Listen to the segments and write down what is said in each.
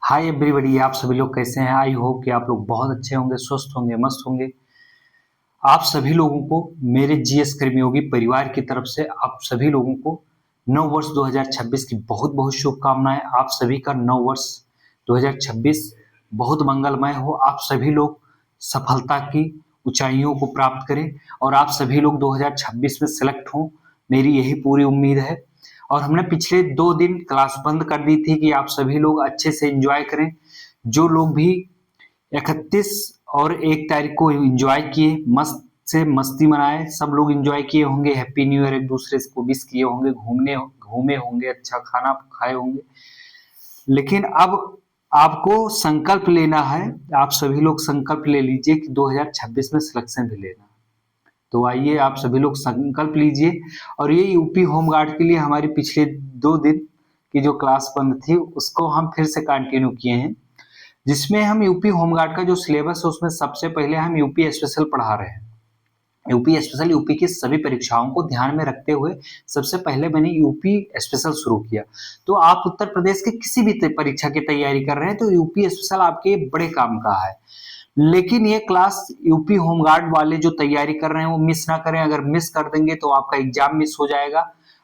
Hi everybody, आप सभी लोग कैसे हैं। आई होप कि आप लोग बहुत अच्छे होंगे, स्वस्थ होंगे, मस्त होंगे। आप सभी लोगों को मेरे जीएस कर्मयोगी परिवार की तरफ से आप सभी लोगों को नव वर्ष 2026 की बहुत बहुत शुभकामनाएं। आप सभी का नव वर्ष 2026 बहुत मंगलमय हो। आप सभी लोग सफलता की ऊंचाइयों को प्राप्त करें और आप सभी लोग 2026 में सेलेक्ट हों, मेरी यही पूरी उम्मीद है। और हमने पिछले 2 दिन क्लास बंद कर दी थी कि आप सभी लोग अच्छे से एंजॉय करें। जो लोग भी 31 और 1 तारीख को एंजॉय किए, मस्त से मस्ती मनाए, सब लोग एंजॉय किए होंगे, हैप्पी न्यू ईयर एक दूसरे को विश किए होंगे, घूमे होंगे, अच्छा खाना खाए होंगे। लेकिन अब आपको संकल्प लेना है। आप सभी लोग संकल्प ले लीजिए कि 2026 में सिलेक्शन भी लेना। तो आइए आप सभी लोग संकल्प लीजिए। और ये यूपी होमगार्ड के लिए हमारी पिछले 2 दिन की जो क्लास बंद थी उसको हम फिर से कंटिन्यू किए हैं, जिसमें हम यूपी होमगार्ड का जो सिलेबस है उसमें सबसे पहले हम यूपी स्पेशल पढ़ा रहे हैं। यूपी स्पेशल यूपी की सभी परीक्षाओं को ध्यान में रखते हुए सबसे पहले मैंने यूपी स्पेशल शुरू किया। तो आप उत्तर प्रदेश के किसी भी परीक्षा की तैयारी कर रहे हैं तो यूपी स्पेशल आपके बड़े काम का है। लेकिन ये क्लास यूपी होमगार्ड वाले जो तैयारी कर रहे हैं वो मिस ना करें। अगर मिस कर देंगे तो आपका एग्जाम मिस हो जाएगा।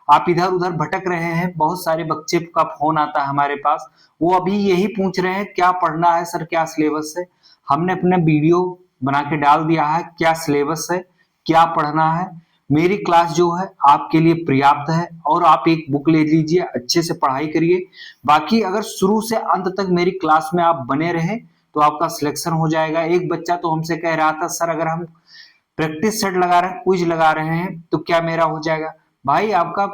आप इधर उधर भटक रहे हैं, बहुत सारे बच्चे का फोन आता है हमारे पास, वो अभी यही पूछ रहे हैं क्या पढ़ना है सर, क्या सिलेबस है। हमने अपने वीडियो बना के डाल दिया है, क्या सिलेबस है, क्या पढ़ना है। मेरी क्लास जो है आपके लिए पर्याप्त है और आप एक बुक ले लीजिए, अच्छे से पढ़ाई करिए। बाकी अगर शुरू से अंत तक मेरी क्लास में आप बने रहे तो आपका सिलेक्शन हो जाएगा। एक बच्चा तो हमसे कह रहा था सर अगर हम प्रैक्टिस सेट लगा रहे हैं, क्विज लगा रहे हैं तो क्या मेरा हो जाएगा। भाई आपका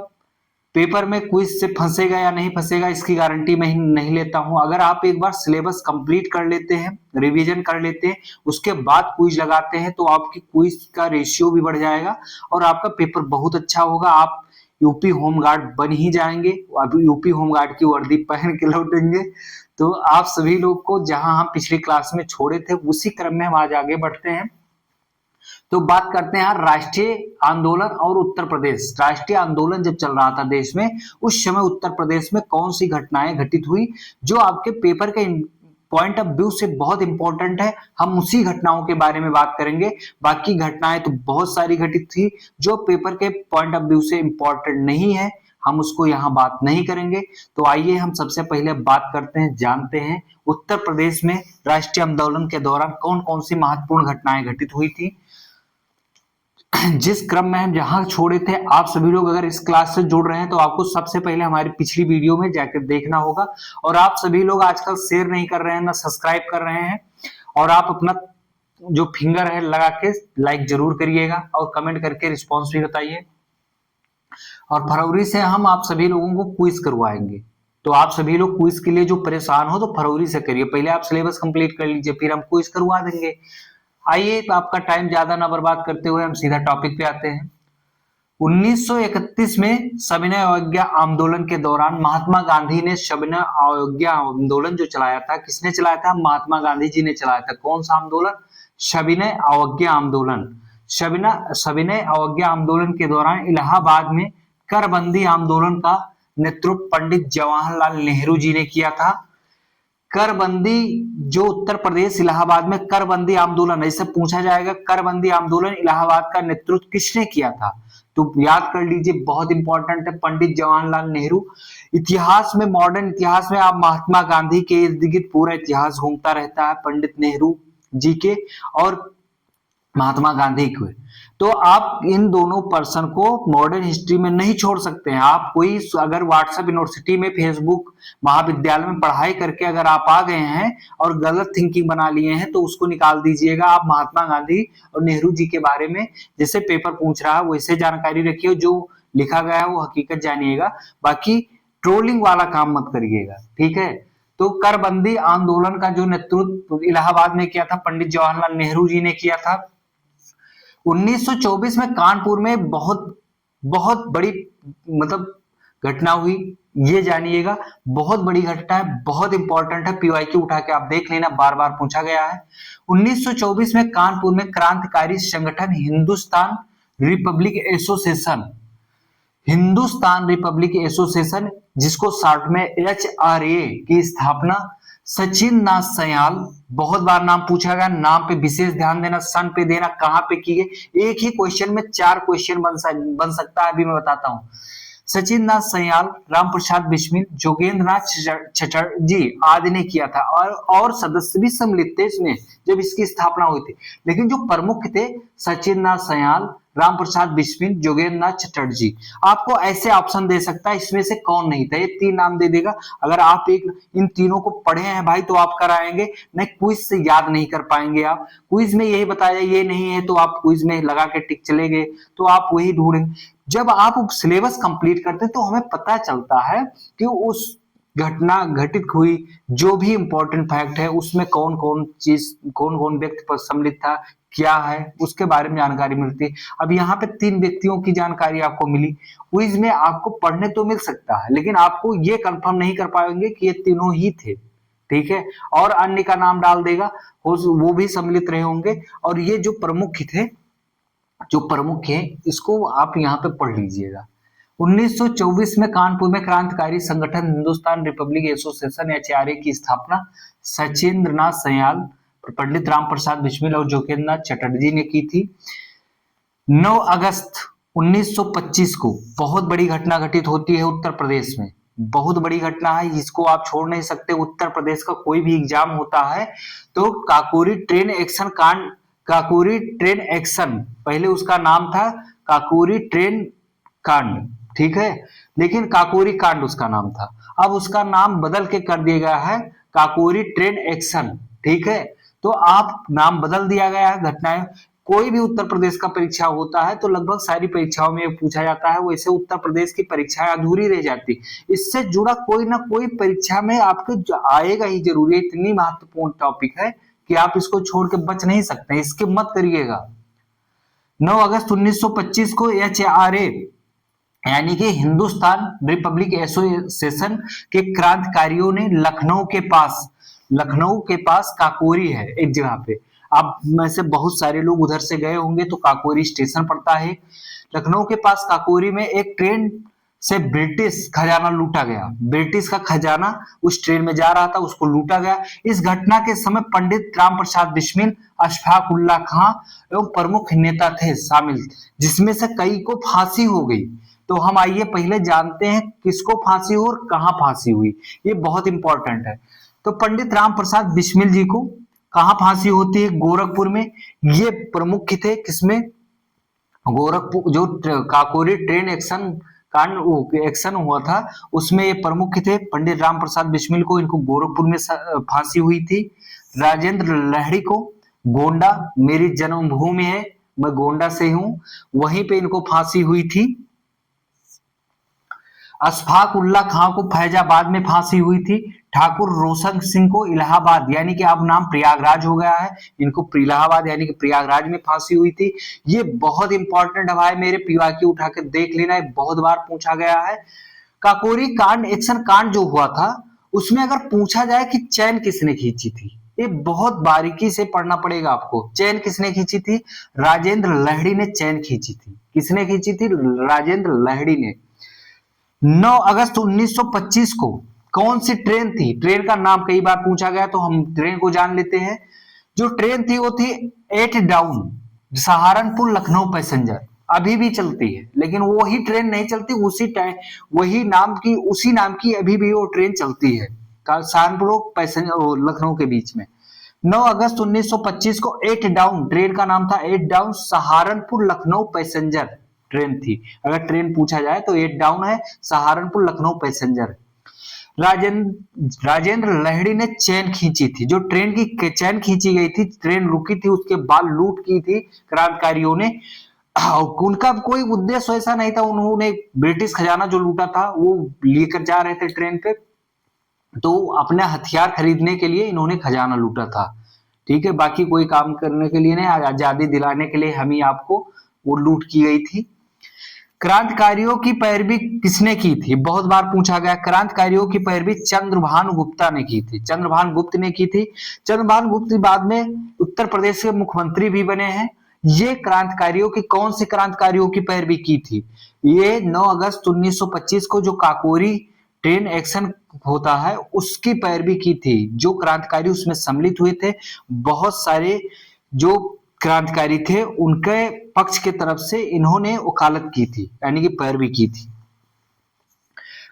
पेपर में क्विज से फंसेगा या नहीं फंसेगा इसकी गारंटी मैं नहीं लेता हूं। अगर आप एक बार सिलेबस कंप्लीट कर लेते हैं, रिवीजन कर लेते हैं, उसके बाद क्विज लगाते हैं तो आपकी क्विज का रेशियो भी बढ़ जाएगा और आपका पेपर बहुत अच्छा होगा। आप यूपी होमगार्ड बन ही जाएंगे, अभी यूपी होमगार्ड की वर्दी पहन के लौटेंगे। तो आप सभी लोग को जहां हम पिछली क्लास में छोड़े थे उसी क्रम में हम आज आगे बढ़ते हैं। तो बात करते हैं राष्ट्रीय आंदोलन और उत्तर प्रदेश। राष्ट्रीय आंदोलन जब चल रहा था देश में, उस समय उत्तर प्रदेश में कौन सी घटनाएं घटित हुई जो आपके पेपर के पॉइंट ऑफ व्यू से बहुत इंपॉर्टेंट है, हम उसी घटनाओं के बारे में बात करेंगे। बाकी घटनाएं तो बहुत सारी घटित थी जो पेपर के पॉइंट ऑफ व्यू से इंपॉर्टेंट नहीं है, हम उसको यहाँ बात नहीं करेंगे। तो आइए हम सबसे पहले बात करते हैं, जानते हैं उत्तर प्रदेश में राष्ट्रीय आंदोलन के दौरान कौन कौन सी महत्वपूर्ण घटनाएं घटित हुई थी। जिस क्रम में हम जहां छोड़े थे, आप सभी लोग अगर इस क्लास से जुड़ रहे हैं तो आपको सबसे पहले हमारी पिछली वीडियो में जाकर देखना होगा। और आप सभी लोग आजकल शेयर नहीं कर रहे हैं, ना सब्सक्राइब कर रहे हैं, और आप अपना जो फिंगर है लगा के लाइक जरूर करिएगा और कमेंट करके रिस्पॉन्स भी बताइए। और फरवरी से हम आप सभी लोगों को क्विज करवाएंगे, तो आप सभी लोग क्विज के लिए जो परेशान हो तो फरवरी से करिए, पहले आप सिलेबस कंप्लीट कर लीजिए फिर हम क्विज करवा देंगे। आइए तो आपका टाइम ज्यादा ना बर्बाद करते हुए हम सीधा टॉपिक पे आते हैं। 1931 में सविनय अवज्ञा आंदोलन के दौरान महात्मा गांधी ने सविनय अवज्ञा आंदोलन जो चलाया था, किसने चलाया था? महात्मा गांधी जी ने चलाया था। कौन सा आंदोलन? सविनय अवज्ञा आंदोलन। सविनय अवज्ञा आंदोलन के दौरान इलाहाबाद में करबंदी आंदोलन का नेतृत्व पंडित जवाहरलाल नेहरू जी ने किया था। करबंदी जो उत्तर प्रदेश इलाहाबाद में करबंदी आंदोलन, ऐसे पूछा जाएगा करबंदी आंदोलन इलाहाबाद का नेतृत्व किसने किया था, तो याद कर लीजिए, बहुत इंपॉर्टेंट है, पंडित जवाहरलाल नेहरू। इतिहास में, मॉडर्न इतिहास में आप महात्मा गांधी के इर्द गिर्द पूरा इतिहास घूमता रहता है, पंडित नेहरू जी के और महात्मा गांधी को। तो आप इन दोनों पर्सन को मॉडर्न हिस्ट्री में नहीं छोड़ सकते हैं। आप कोई अगर व्हाट्सएप यूनिवर्सिटी में, फेसबुक महाविद्यालय में पढ़ाई करके अगर आप आ गए हैं और गलत थिंकिंग बना लिए हैं तो उसको निकाल दीजिएगा। आप महात्मा गांधी और नेहरू जी के बारे में जैसे पेपर पूछ रहा है वैसे जानकारी रखिए, जो लिखा गया है वो हकीकत जानिएगा, बाकी ट्रोलिंग वाला काम मत करिएगा, ठीक है। तो करबंदी आंदोलन का जो नेतृत्व इलाहाबाद में किया था पंडित जवाहरलाल नेहरू जी ने किया था। 1924 में कानपुर में बहुत बहुत बड़ी मतलब घटना हुई, ये जानिएगा, बहुत बड़ी घटना है, बहुत इंपॉर्टेंट है, पीवाईक्यू उठा के आप देख लेना, बार बार पूछा गया है। 1924 में कानपुर में क्रांतिकारी संगठन Hindustan Republic association, Hindustan Republic association जिसको शॉर्ट में HRA की स्थापना सचिन नाथ सयाल, बहुत बार नाम पूछा गया, नाम पे विशेष ध्यान देना, सन पे देना, कहां पे की गई। एक ही क्वेश्चन में 4 क्वेश्चन बन सकता है, अभी मैं बताता हूं। सचिन नाथ सयाल, राम प्रसाद बिस्मिल, जोगेंद्र नाथ चटर्जी आदि ने किया था, और सदस्य भी सम्मिलित थे इसमें जब इसकी स्थापना हुई थी। लेकिन जो प्रमुख थे सचिन नाथ सयाल, राम प्रसाद बिस्मिल, जोगेंद्र नाथ चटर्जी। आपको ऐसे ऑप्शन दे सकता है इसमें से कौन नहीं था, ये 3 नाम दे देगा। अगर आप एक इन तीनों को पढ़े हैं भाई तो आप कराएंगे, नहीं क्विज से याद नहीं कर पाएंगे आप। क्विज में यही बताया ये नहीं है तो आप क्विज में लगा के टिक चले गए, तो आप वही ढूंढेंगे। जब आप सिलेबस कंप्लीट करते हैं तो हमें पता चलता है कि उस घटना घटित हुई जो भी इंपॉर्टेंट फैक्ट है उसमें कौन कौन चीज, कौन कौन व्यक्ति पर सम्मिलित था, क्या है उसके बारे में जानकारी मिलती है। अब यहाँ पे 3 व्यक्तियों की जानकारी आपको मिली। क्विज में आपको पढ़ने तो मिल सकता है लेकिन आपको ये कंफर्म नहीं कर पाएंगे कि ये तीनों ही थे, ठीक है। और अन्य का नाम डाल देगा, वो भी सम्मिलित रहे होंगे। और ये जो प्रमुख थे, जो प्रमुख है इसको आप यहाँ पे पढ़ लीजिएगा। 1924 में कानपुर में क्रांतिकारी संगठन हिंदुस्तान रिपब्लिक एसोसिएशन HRA की स्थापना सचिंद्र नाथ सयाल, पंडित राम प्रसाद बिस्मिल और जोगेंद्र नाथ चटर्जी ने की थी। 9 अगस्त 1925 को बहुत बड़ी घटना घटित होती है उत्तर प्रदेश में। बहुत बड़ी घटना है, इसको आप छोड़ नहीं सकते। उत्तर प्रदेश का कोई भी एग्जाम होता है तो काकोरी ट्रेन एक्शन कांड, काकोरी ट्रेन एक्शन पहले उसका नाम था काकोरी ट्रेन कांड, ठीक है, लेकिन काकोरी कांड उसका नाम था। अब उसका नाम बदल के कर दिया गया है काकोरी ट्रेन एक्शन, ठीक है। तो आप नाम बदल दिया गया है घटनाएं। कोई भी उत्तर प्रदेश का परीक्षा होता है तो लगभग सारी परीक्षाओं में पूछा जाता है, वैसे उत्तर प्रदेश की परीक्षाएं अधूरी रह जाती, इससे जुड़ा कोई ना कोई परीक्षा में आपके आएगा ही जरूर। इतनी महत्वपूर्ण टॉपिक है कि आप इसको छोड़ के बच नहीं सकते, इसके मत करिएगा। 9 अगस्त 1925 को HRA यानी कि हिंदुस्तान रिपब्लिक एसोसिएशन के क्रांतिकारियों ने लखनऊ के पास काकोरी है एक जगह पे। आप में से बहुत सारे लोग उधर से गए होंगे तो काकोरी स्टेशन पड़ता है। लखनऊ के पास काकोरी में एक ट्रेन से ब्रिटिश खजाना लूटा गया। ब्रिटिश का खजाना उस ट्रेन में जा रहा था, उसको लूटा गया। इस घटना के समय पंडित राम प्रसाद बिस्मिल, अशफाक उल्लाह खां एवं प्रमुख नेता थे शामिल, जिसमें से कई को फांसी हो गई। तो हम आइए पहले जानते हैं किसको फांसी हुई और कहां फांसी हुई, ये बहुत इंपॉर्टेंट है। तो पंडित राम प्रसाद बिस्मिल जी को कहां फांसी होती है? गोरखपुर में। ये प्रमुख थे किसमें? गोरखपुर, जो काकोरी ट्रेन एक्शन कांड एक्शन हुआ था उसमें ये प्रमुख थे पंडित राम प्रसाद बिस्मिल को, इनको गोरखपुर में फांसी हुई थी। राजेंद्र लहड़ी को गोंडा, मेरी जन्मभूमि है, मैं गोंडा से हूं, वहीं पे इनको फांसी हुई थी। अशफाक उल्लाह खां को फैजाबाद में फांसी हुई थी। ठाकुर रोशन सिंह को इलाहाबाद, यानी कि अब नाम प्रयागराज हो गया है, इनको इलाहाबाद यानी कि प्रयागराज में फांसी हुई थी। ये बहुत इंपॉर्टेंट है भाई, मेरे पीवाकी उठा के देख लेना, बहुत बार पूछा गया है। काकोरी कांड एक्शन कांड जो हुआ था उसमें अगर पूछा जाए कि चैन किसने खींची थी, ये बहुत बारीकी से पढ़ना पड़ेगा आपको। चैन किसने खींची थी? राजेंद्र लहड़ी ने चैन खींची थी। किसने खींची थी? राजेंद्र लहड़ी ने। 9 अगस्त 1925 को कौन सी ट्रेन थी? ट्रेन का नाम कई बार पूछा गया तो हम ट्रेन को जान लेते हैं। जो ट्रेन थी वो थी 8 डाउन, सहारनपुर लखनऊ पैसेंजर। अभी भी चलती है लेकिन वही ट्रेन नहीं चलती, उसी टाइम उसी नाम की अभी भी वो ट्रेन चलती है सहारनपुर पैसेंजर लखनऊ के बीच में। 9 अगस्त 1925 को 8 डाउन, ट्रेन का नाम था 8 down, Saharanpur Lucknow passenger train थी। अगर ट्रेन पूछा जाए तो 8 डाउन है, सहारनपुर लखनऊ पैसेंजर। राजेंद्र लहड़ी ने चैन खींची थी। जो ट्रेन की चैन खींची गई थी, ट्रेन रुकी थी, उसके बाद लूट की थी क्रांतिकारियों ने। उनका कोई उद्देश्य ऐसा नहीं था, उन्होंने ब्रिटिश खजाना जो लूटा था वो लेकर जा रहे थे ट्रेन पे, तो अपने हथियार खरीदने के लिए इन्होंने खजाना लूटा था, ठीक है। बाकी कोई काम करने के लिए नहीं, आजादी दिलाने के लिए हम ही आपको वो लूट की गई थी। क्रांतिकारियों की पैरवी किसने की थी? बहुत बार पूछा गया। क्रांतिकारियों की पैरवी चंद्रभानु गुप्ता ने की थी। चंद्रभानु गुप्त ने की थी। चंद्रभानु गुप्त बाद में उत्तर प्रदेश के मुख्यमंत्री भी बने हैं। ये क्रांतिकारियों की कौन से क्रांतिकारियों की पैरवी की थी? ये 9 अगस्त 1925 को जो काकोरी ट्रेन एक्शन होता है उसकी पैरवी की थी। जो क्रांतिकारी उसमें सम्मिलित हुए थे, बहुत सारे जो क्रांतिकारी थे उनके पक्ष के तरफ से इन्होंने वकालत की थी, यानी कि पैरवी की थी।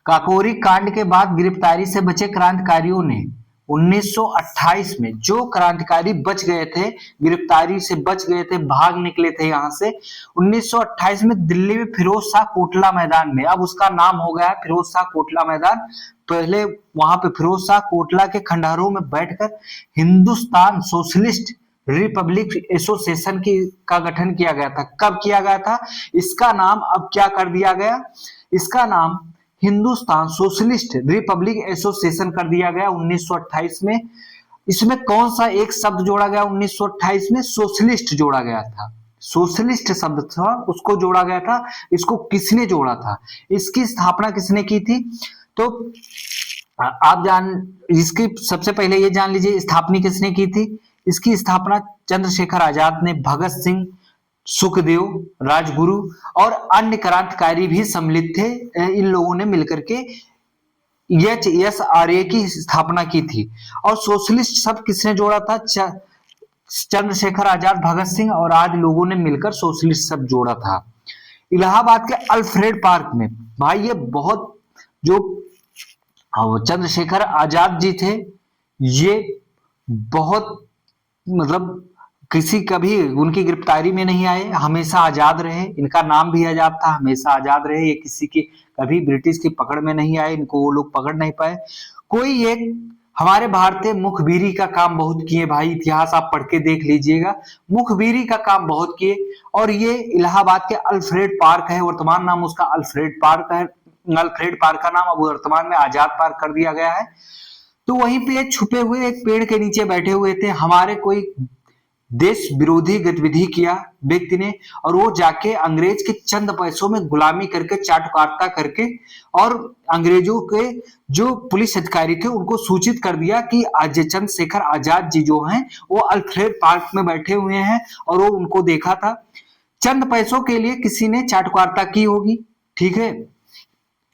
काकोरी कांड के बाद गिरफ्तारी से बचे क्रांतिकारियों ने 1928 में, जो क्रांतिकारी बच गए थे, गिरफ्तारी से बच गए थे, भाग निकले थे यहां से, 1928 में दिल्ली में फिरोज शाह कोटला मैदान में, अब उसका नाम हो गया है फिरोज शाह कोटला मैदान, पहले वहां पे फिरोज शाह कोटला के खंडहरों में बैठकर हिंदुस्तान सोशलिस्ट रिपब्लिक एसोसिएशन का गठन किया गया था। कब किया गया था? इसका नाम अब क्या कर दिया गया? इसका नाम हिंदुस्तान सोशलिस्ट रिपब्लिक एसोसिएशन कर दिया गया 1928 में। इसमें कौन सा एक शब्द जोड़ा गया 1928 में? सोशलिस्ट जोड़ा गया था। सोशलिस्ट शब्द था उसको जोड़ा गया था। इसको किसने जोड़ा था? इसकी स्थापना किसने की थी? तो इसकी सबसे पहले ये जान लीजिए स्थापना किसने की थी। इसकी स्थापना चंद्रशेखर आजाद ने, भगत सिंह, सुखदेव, राजगुरु और अन्य क्रांतिकारी भी सम्मिलित थे। इन लोगों ने मिलकर के HSRA की स्थापना की थी। और सोशलिस्ट शब्द किसने जोड़ा था? चंद्रशेखर आजाद, भगत सिंह और आदि लोगों ने मिलकर सोशलिस्ट शब्द जोड़ा था। इलाहाबाद के अल्फ्रेड पार्क में, भाई ये बहुत, जो चंद्रशेखर आजाद जी थे, ये बहुत मतलब किसी कभी उनकी गिरफ्तारी में नहीं आए, हमेशा आजाद रहे। इनका नाम भी आजाद था, हमेशा आजाद रहे। ये किसी की कभी ब्रिटिश की पकड़ में नहीं आए, इनको वो लोग पकड़ नहीं पाए। कोई एक हमारे भारतीय मुखबिरी का काम बहुत किए भाई, इतिहास आप पढ़ के देख लीजिएगा, मुखबिरी का काम बहुत किए। और ये इलाहाबाद के अल्फ्रेड पार्क है, वर्तमान नाम उसका अल्फ्रेड पार्क है। अल्फ्रेड पार्क का नाम अब वर्तमान में आजाद पार्क कर दिया गया है। तो वहीं पे छुपे हुए एक पेड़ के नीचे बैठे हुए थे हमारे कोई देश विरोधी गतिविधि किया व्यक्ति ने, और वो जाके अंग्रेज के चंद पैसों में गुलामी करके, चाटुकारिता करके, और अंग्रेजों के जो पुलिस अधिकारी थे उनको सूचित कर दिया कि आज चंद्रशेखर आजाद जी जो हैं वो अल्फ्रेड पार्क में बैठे हुए हैं, और वो उनको देखा था। चंद पैसों के लिए किसी ने चाटुकारिता की होगी, ठीक है,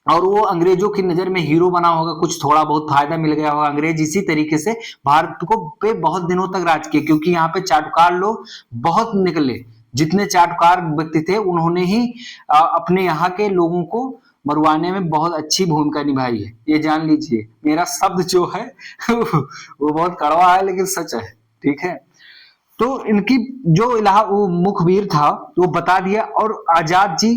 और वो अंग्रेजों की नजर में हीरो बना होगा, कुछ थोड़ा बहुत फायदा मिल गया होगा। अंग्रेज इसी तरीके से भारत को पे बहुत दिनों तक राज किए, क्योंकि यहाँ पे चाटुकार लोग बहुत निकले। जितने चाटुकार व्यक्ति थे उन्होंने ही अपने यहाँ के लोगों को मरवाने में बहुत अच्छी भूमिका निभाई है, ये जान लीजिए। मेरा शब्द जो है वो बहुत कड़वा है लेकिन सच है, ठीक है। तो इनकी जो वो मुखबिर था वो बता दिया, और आजाद जी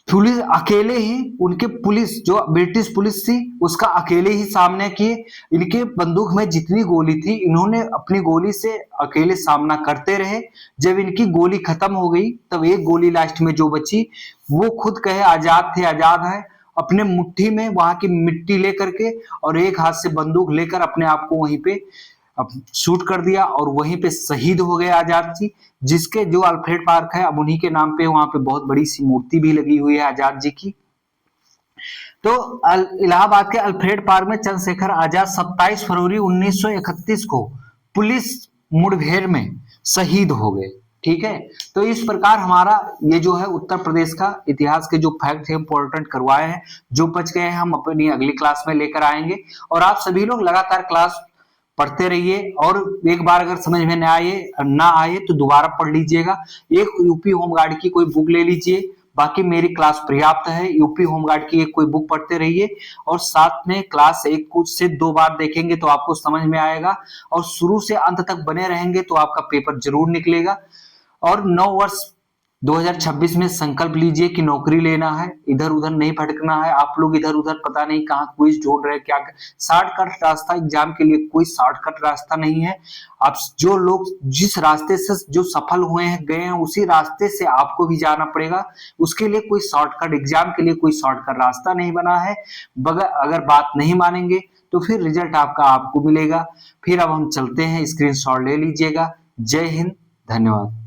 पुलिस अकेले ही, उनके पुलिस जो ब्रिटिश पुलिस थी उसका अकेले ही सामना किए। इनके बंदूक में जितनी गोली थी इन्होंने अपनी गोली से अकेले सामना करते रहे। जब इनकी गोली खत्म हो गई तब एक गोली लास्ट में जो बची, वो खुद कहे आजाद थे, आजाद है, अपने मुट्ठी में वहां की मिट्टी लेकर के और एक हाथ से बंदूक लेकर अपने आप को वहीं पे अब शूट कर दिया, और वहीं पे शहीद हो गए आजाद जी। जिसके जो अल्फ्रेड पार्क है अब उन्हीं के नाम पे वहां पे बहुत बड़ी सी मूर्ति भी लगी हुई है आजाद जी की। तो इलाहाबाद के अल्फ्रेड पार्क में चंद्रशेखर आजाद 27 फरवरी 1931 को पुलिस मुठभेड़ में शहीद हो गए, ठीक है। तो इस प्रकार हमारा ये जो है उत्तर प्रदेश का इतिहास के जो फैक्ट है इंपॉर्टेंट करवाए हैं। जो बच गए हैं हम अपनी अगली क्लास में लेकर आएंगे, और आप सभी लोग लगातार क्लास पढ़ते रहिए, और एक बार अगर समझ में ना आए तो दोबारा पढ़ लीजिएगा। एक यूपी होमगार्ड की कोई बुक ले लीजिए, बाकी मेरी क्लास पर्याप्त है। यूपी होमगार्ड की एक कोई बुक पढ़ते रहिए, और साथ में क्लास 1 कुछ से 2 बार देखेंगे तो आपको समझ में आएगा, और शुरू से अंत तक बने रहेंगे तो आपका पेपर जरूर निकलेगा। और 9 वर्ष 2026 में संकल्प लीजिए कि नौकरी लेना है, इधर उधर नहीं भटकना है। आप लोग इधर उधर पता नहीं कहाँ क्विज ढूंढ रहे हैं, क्या शॉर्टकट रास्ता एग्जाम के लिए कोई शॉर्टकट रास्ता नहीं है। आप जो लोग जिस रास्ते से जो सफल हुए हैं, गए हैं, उसी रास्ते से आपको भी जाना पड़ेगा। उसके लिए कोई शॉर्टकट, एग्जाम के लिए कोई शॉर्टकट रास्ता नहीं बना है। अगर बात नहीं मानेंगे तो फिर रिजल्ट आपका आपको मिलेगा। फिर अब हम चलते हैं, स्क्रीनशॉट ले लीजिएगा। जय हिंद, धन्यवाद।